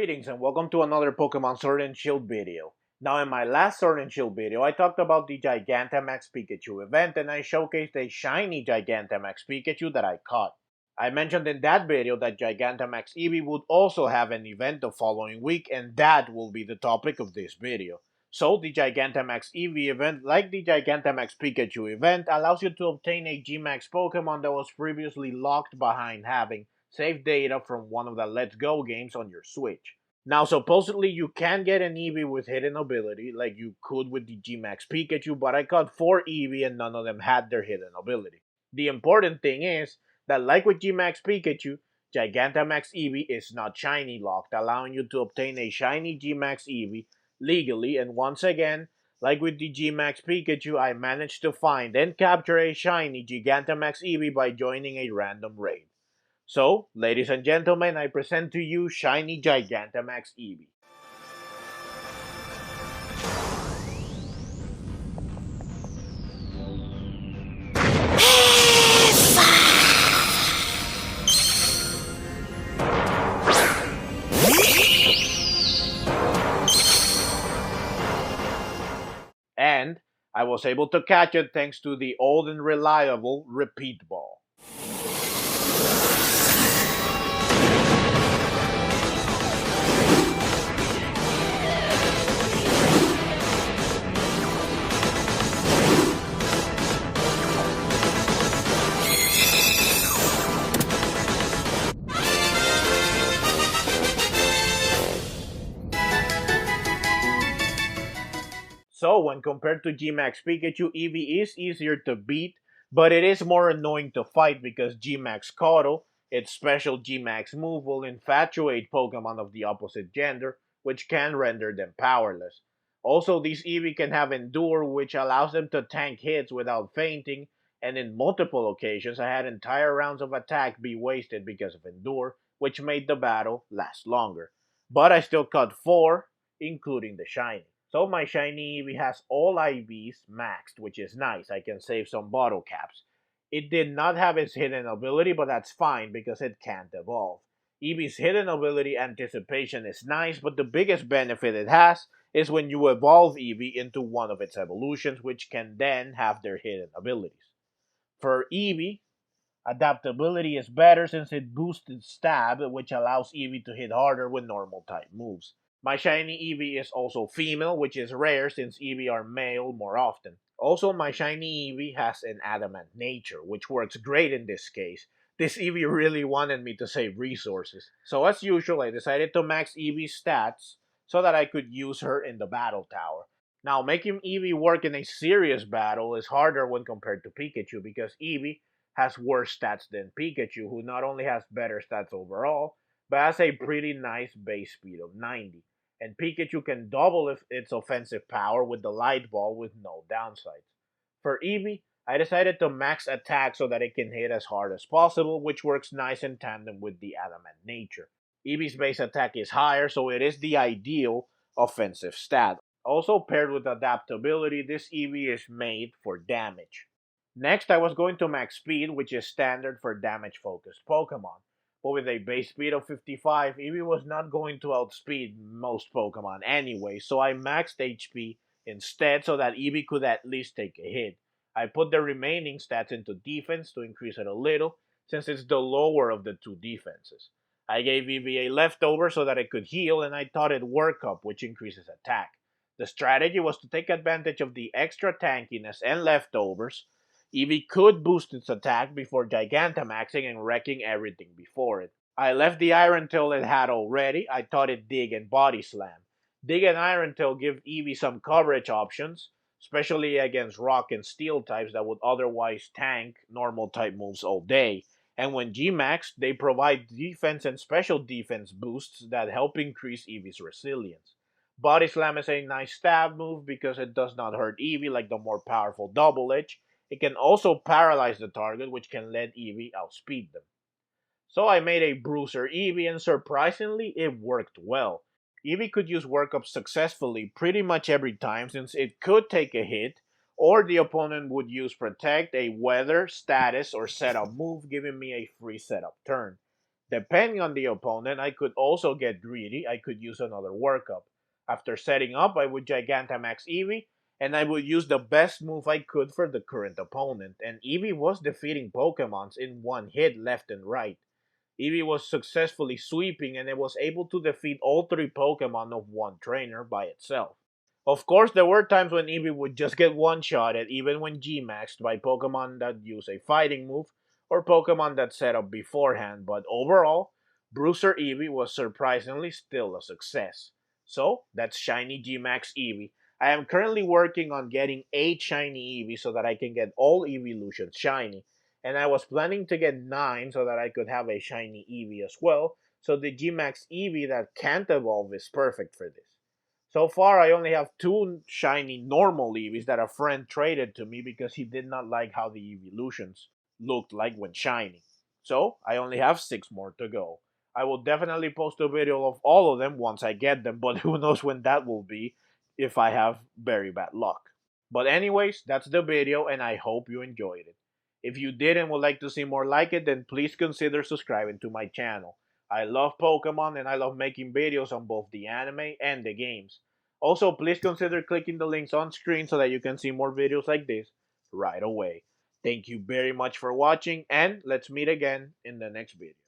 Greetings and welcome to another Pokemon Sword and Shield video. Now in my last Sword and Shield video, I talked about the Gigantamax Pikachu event and I showcased a shiny Gigantamax Pikachu that I caught. I mentioned in that video that Gigantamax Eevee would also have an event the following week and that will be the topic of this video. So the Gigantamax Eevee event, like the Gigantamax Pikachu event, allows you to obtain a GMAX Pokemon that was previously locked behind having save data from one of the Let's Go games on your Switch. Now, supposedly you can get an Eevee with hidden ability, like you could with the GMAX Pikachu, but I caught 4 Eevee and none of them had their hidden ability. The important thing is that, like with GMAX Pikachu, Gigantamax Eevee is not shiny locked, allowing you to obtain a shiny GMAX Eevee legally, and once again, like with the GMAX Pikachu, I managed to find and capture a shiny Gigantamax Eevee by joining a random raid. So, ladies and gentlemen, I present to you Shiny Gigantamax Eevee. And I was able to catch it thanks to the old and reliable Repeat Ball. So, when compared to GMAX Pikachu, Eevee is easier to beat, but it is more annoying to fight because GMAX Caudal, its special GMAX move, will infatuate Pokemon of the opposite gender, which can render them powerless. Also, these Eevee can have Endure, which allows them to tank hits without fainting, and in multiple occasions I had entire rounds of attack be wasted because of Endure, which made the battle last longer. But I still caught 4, including the shiny. So my shiny Eevee has all IVs maxed, which is nice. I can save some bottle caps. It did not have its hidden ability, but that's fine because it can't evolve. Eevee's hidden ability Anticipation is nice, but the biggest benefit it has is when you evolve Eevee into one of its evolutions, which can then have their hidden abilities. For Eevee, adaptability is better since it boosts its stab, which allows Eevee to hit harder with normal type moves. My shiny Eevee is also female, which is rare since Eevee are male more often. Also, my shiny Eevee has an adamant nature, which works great in this case. This Eevee really wanted me to save resources. So as usual, I decided to max Eevee's stats so that I could use her in the battle tower. Now, making Eevee work in a serious battle is harder when compared to Pikachu because Eevee has worse stats than Pikachu, who not only has better stats overall, but has a pretty nice base speed of 90. And Pikachu can double its offensive power with the Light Ball with no downsides. For Eevee, I decided to max attack so that it can hit as hard as possible, which works nice in tandem with the adamant nature. Eevee's base attack is higher, so it is the ideal offensive stat. Also paired with adaptability, this Eevee is made for damage. Next, I was going to max speed, which is standard for damage-focused Pokemon. But with a base speed of 55, Eevee was not going to outspeed most Pokemon anyway, so I maxed HP instead so that Eevee could at least take a hit. I put the remaining stats into defense to increase it a little, since it's the lower of the two defenses. I gave Eevee a leftover so that it could heal, and I taught it Work Up, which increases attack. The strategy was to take advantage of the extra tankiness and leftovers. Eevee could boost its attack before Gigantamaxing and wrecking everything before it. I left the Iron Tail it had already. I taught it Dig and Body Slam. Dig and Iron Tail give Eevee some coverage options, especially against Rock and Steel types that would otherwise tank normal type moves all day. And when G-Max, they provide defense and special defense boosts that help increase Eevee's resilience. Body Slam is a nice stab move because it does not hurt Eevee like the more powerful Double Edge. It can also paralyze the target, which can let Eevee outspeed them. So I made a Bruiser Eevee, and surprisingly, it worked well. Eevee could use Work Up successfully pretty much every time since it could take a hit, or the opponent would use Protect, a Weather, Status, or Setup move, giving me a free setup turn. Depending on the opponent, I could also get greedy. I could use another workup. After setting up, I would Gigantamax Eevee, and I would use the best move I could for the current opponent. And Eevee was defeating Pokemons in one hit left and right. Eevee was successfully sweeping and it was able to defeat all three Pokemon of one trainer by itself. Of course, there were times when Eevee would just get one-shotted, even when G-Maxed by Pokemon that use a fighting move or Pokemon that set up beforehand, but overall, Bruiser Eevee was surprisingly still a success. So, that's Shiny G-Max Eevee. I am currently working on getting 8 Shiny Eevee so that I can get all evolutions shiny, and I was planning to get 9 so that I could have a Shiny Eevee as well, so the G-Max Eevee that can't evolve is perfect for this. So far, I only have 2 shiny normal Eevees that a friend traded to me because he did not like how the evolutions looked like when shiny. So, I only have 6 more to go. I will definitely post a video of all of them once I get them, but who knows when that will be if I have very bad luck. But anyways, that's the video and I hope you enjoyed it. If you did and would like to see more like it, then please consider subscribing to my channel. I love Pokemon and I love making videos on both the anime and the games. Also, please consider clicking the links on screen so that you can see more videos like this right away. Thank you very much for watching and let's meet again in the next video.